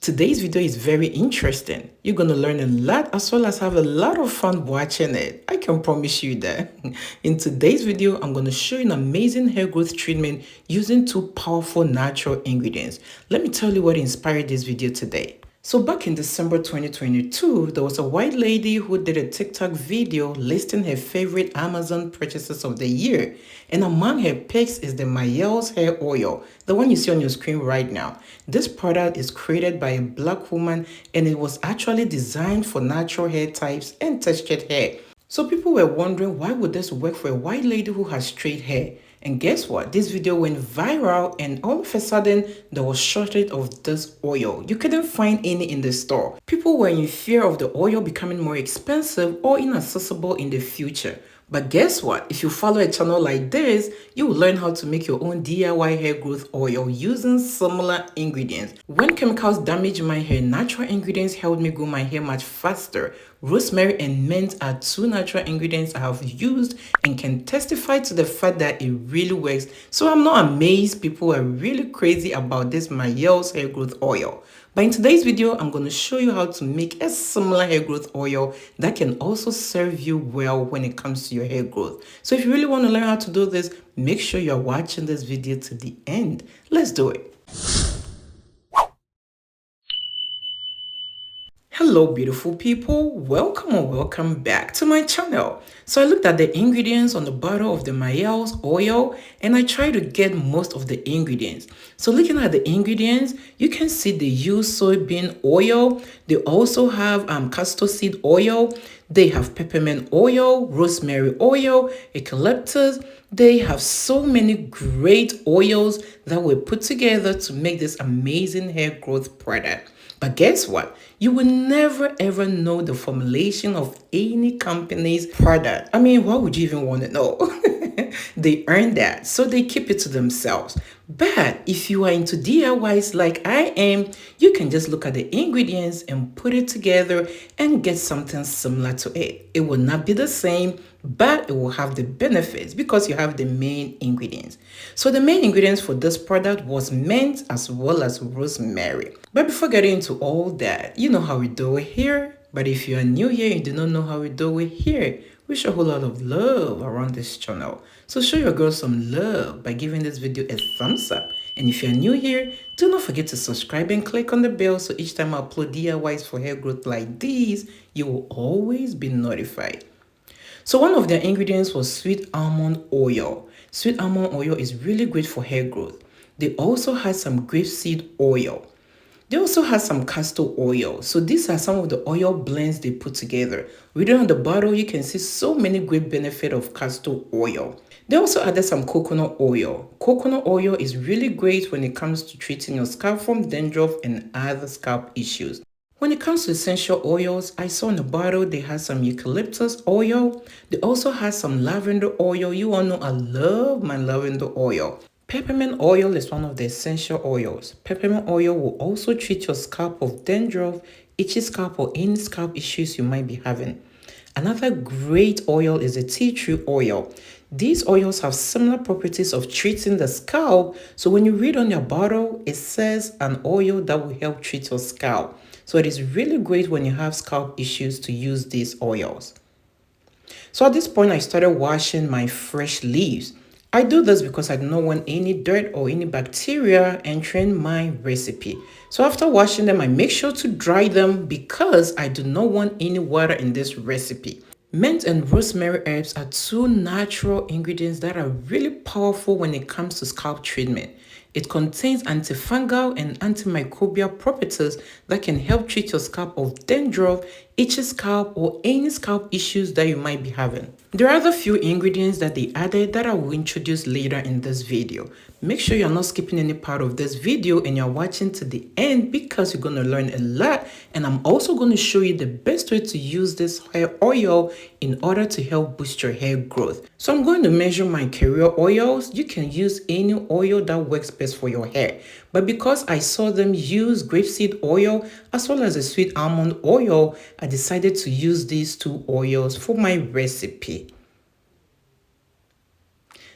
Today's video is very interesting. You're going to learn a lot as well as have a lot of fun watching it. I can promise you that. In today's video, I'm going to show you an amazing hair growth treatment using two powerful natural ingredients. Let me tell you what inspired this video today. So back in December 2022, there was a white lady who did a TikTok video listing her favorite Amazon purchases of the year. And among her picks is the MIELLE's hair oil, the one you see on your screen right now. This product is created by a black woman and it was actually designed for natural hair types and textured hair. So people were wondering, why would this work for a white lady who has straight hair? And guess what? This video went viral and all of a sudden there was shortage of this oil. You couldn't find any in the store. People were in fear of the oil becoming more expensive or inaccessible in the future. But guess what? If you follow a channel like this, you will learn how to make your own DIY hair growth oil using similar ingredients. When chemicals damage my hair, natural ingredients helped me grow my hair much faster. Rosemary and mint are two natural ingredients I have used and can testify to the fact that it really works. So I'm not amazed people are really crazy about this MIELLE's hair growth oil. But in today's video, I'm going to show you how to make a similar hair growth oil that can also serve you well when it comes to your hair growth. So if you really want to learn how to do this, make sure you're watching this video to the end. Let's do it. Hello beautiful people, welcome or welcome back to my channel. So I looked at the ingredients on the bottle of the MIELLE's oil and I tried to get most of the ingredients. So looking at the ingredients, you can see they use soybean oil. They also have castor seed oil. They have peppermint oil, rosemary oil, eucalyptus. They have so many great oils that were put together to make this amazing hair growth product. But guess what? You will never ever know the formulation of any company's product. I mean, why would you even want to know? They earn that, so they keep it to themselves. But if you are into DIYs like I am, you can just look at the ingredients and put it together and get something similar to it. It will not be the same, but it will have the benefits because you have the main ingredients. So the main ingredients for this product was mint as well as rosemary. But before getting into all that, you know how we do it here. But if you are new here and do not know how we do it here, we show a whole lot of love around this channel. So show your girl some love by giving this video a thumbs up. And if you're new here, do not forget to subscribe and click on the bell so each time I upload DIYs for hair growth like these, you will always be notified. So one of their ingredients was sweet almond oil. Sweet almond oil is really great for hair growth. They also had some grapeseed oil. They also have some castor oil. So these are some of the oil blends they put together. Reading on the bottle, you can see so many great benefits of castor oil. They also added some coconut oil. Coconut oil is really great when it comes to treating your scalp from dandruff and other scalp issues. When it comes to essential oils, I saw in the bottle they had some eucalyptus oil. They also had some lavender oil. You all know I love my lavender oil. Peppermint oil is one of the essential oils. Peppermint oil will also treat your scalp of dandruff, itchy scalp, or any scalp issues you might be having. Another great oil is the tea tree oil. These oils have similar properties of treating the scalp. So when you read on your bottle, it says an oil that will help treat your scalp. So it is really great when you have scalp issues to use these oils. So at this point, I started washing my fresh leaves. I do this because I do not want any dirt or any bacteria entering my recipe. So after washing them, I make sure to dry them because I do not want any water in this recipe. Mint and rosemary herbs are two natural ingredients that are really powerful when it comes to scalp treatment. It contains antifungal and antimicrobial properties that can help treat your scalp of dandruff, itchy scalp, or any scalp issues that you might be having. There are other few ingredients that they added that I will introduce later in this video. Make sure you're not skipping any part of this video and you're watching to the end because you're going to learn a lot. And I'm also going to show you the best way to use this hair oil in order to help boost your hair growth. So I'm going to measure my carrier oils. You can use any oil that works best for your hair. But because I saw them use grapeseed oil as well as a sweet almond oil, I decided to use these two oils for my recipe.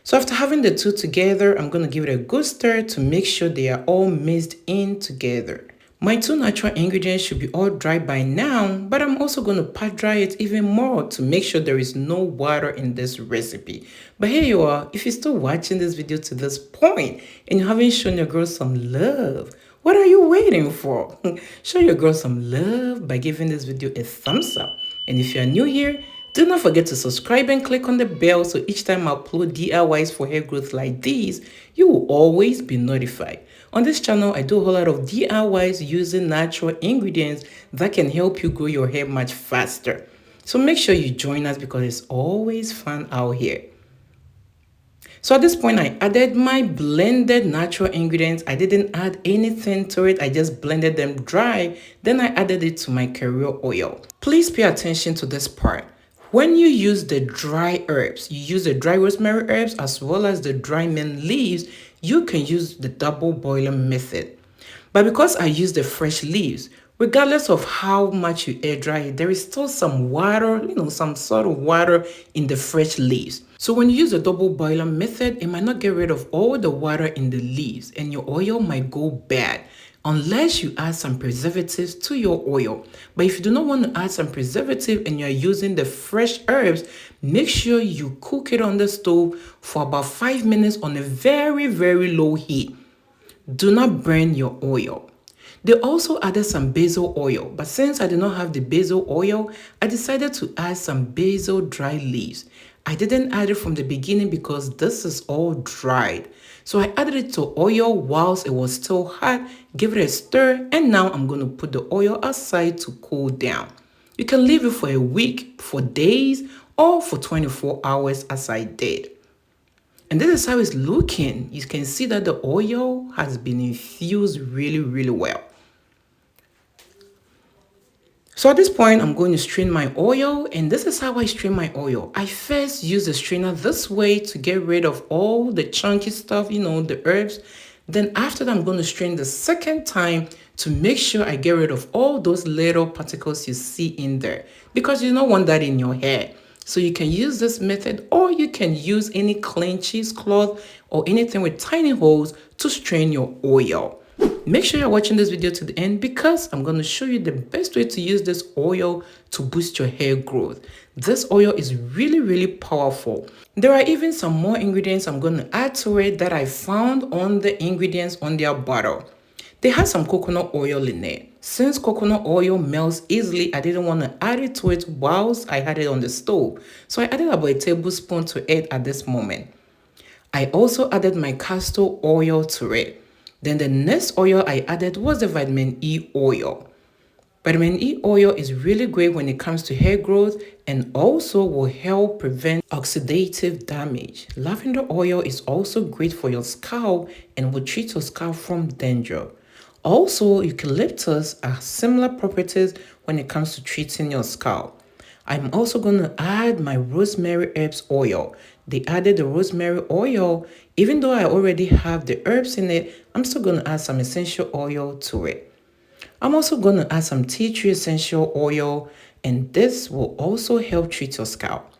So after having the two together, I'm going to give it a good stir to make sure they are all mixed in together. My two natural ingredients should be all dry by now, but I'm also going to pat dry it even more to make sure there is no water in this recipe. But here you are, if you're still watching this video to this point and you haven't shown your girl some love, what are you waiting for? Show your girl some love by giving this video a thumbs up. And if you're new here, do not forget to subscribe and click on the bell so each time I upload DIYs for hair growth like these, you will always be notified. On this channel, I do a whole lot of DIYs using natural ingredients that can help you grow your hair much faster. So make sure you join us because it's always fun out here. So at this point, I added my blended natural ingredients. I didn't add anything to it. I just blended them dry. Then I added it to my carrier oil. Please pay attention to this part. When you use the dry herbs, you use the dry rosemary herbs as well as the dry mint leaves, you can use the double boiler method. But because I use the fresh leaves, regardless of how much you air dry it, there is still some water, some sort of water in the fresh leaves. So when you use the double boiler method, it might not get rid of all the water in the leaves and your oil might go bad unless you add some preservatives to your oil. But if you do not want to add some preservative and you're using the fresh herbs, make sure you cook it on the stove for about 5 minutes on a very, very low heat. Do not burn your oil. They also added some basil oil, but since I did not have the basil oil, I decided to add some basil dry leaves. I didn't add it from the beginning because this is all dried. So I added it to oil whilst it was still hot, give it a stir, and now I'm going to put the oil aside to cool down. You can leave it for a week, for days, or for 24 hours as I did. And this is how it's looking. You can see that the oil has been infused really, really well. So at this point, I'm going to strain my oil, and this is how I strain my oil. I first use the strainer this way to get rid of all the chunky stuff, the herbs. Then after that, I'm going to strain the second time to make sure I get rid of all those little particles you see in there, because you don't want that in your hair. So you can use this method, or you can use any clean cheesecloth or anything with tiny holes to strain your oil. Make sure you're watching this video to the end because I'm going to show you the best way to use this oil to boost your hair growth. This oil is really, really powerful. There are even some more ingredients I'm going to add to it that I found on the ingredients on their bottle. They had some coconut oil in it. Since coconut oil melts easily, I didn't want to add it to it whilst I had it on the stove. So I added about a tablespoon to it at this moment. I also added my castor oil to it. Then the next oil I added was the vitamin E oil. Vitamin E oil is really great when it comes to hair growth and also will help prevent oxidative damage. Lavender oil is also great for your scalp and will treat your scalp from dandruff. Also, eucalyptus has similar properties when it comes to treating your scalp. I'm also going to add my rosemary herbs oil. They added the rosemary oil. Even though I already have the herbs in it, I'm still going to add some essential oil to it. I'm also going to add some tea tree essential oil, and this will also help treat your scalp.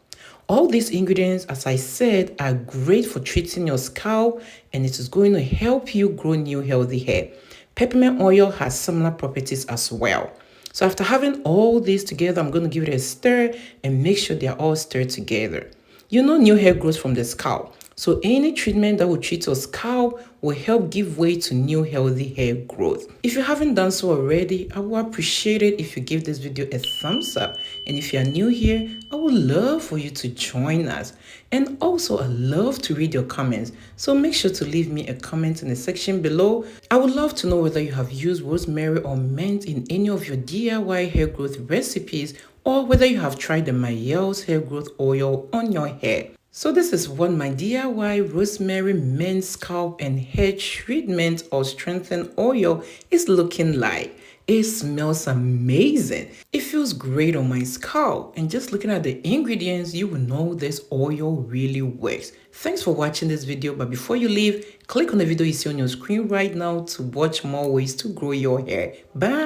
All these ingredients, as I said, are great for treating your scalp, and it is going to help you grow new healthy hair. Peppermint oil has similar properties as well. So after having all these together, I'm going to give it a stir and make sure they are all stirred together. New hair grows from the scalp. So any treatment that will treat your scalp will help give way to new healthy hair growth. If you haven't done so already, I would appreciate it if you give this video a thumbs up. And if you are new here, I would love for you to join us. And also, I love to read your comments. So make sure to leave me a comment in the section below. I would love to know whether you have used rosemary or mint in any of your DIY hair growth recipes, or whether you have tried the MIELLE hair growth oil on your hair. So this is what my DIY rosemary mint scalp and hair treatment or strengthen oil is looking like. It smells amazing. It feels great on my scalp, and just looking at the ingredients, you will know this oil really works. Thanks for watching this video, but before you leave, click on the video you see on your screen right now to watch more ways to grow your hair. Bye.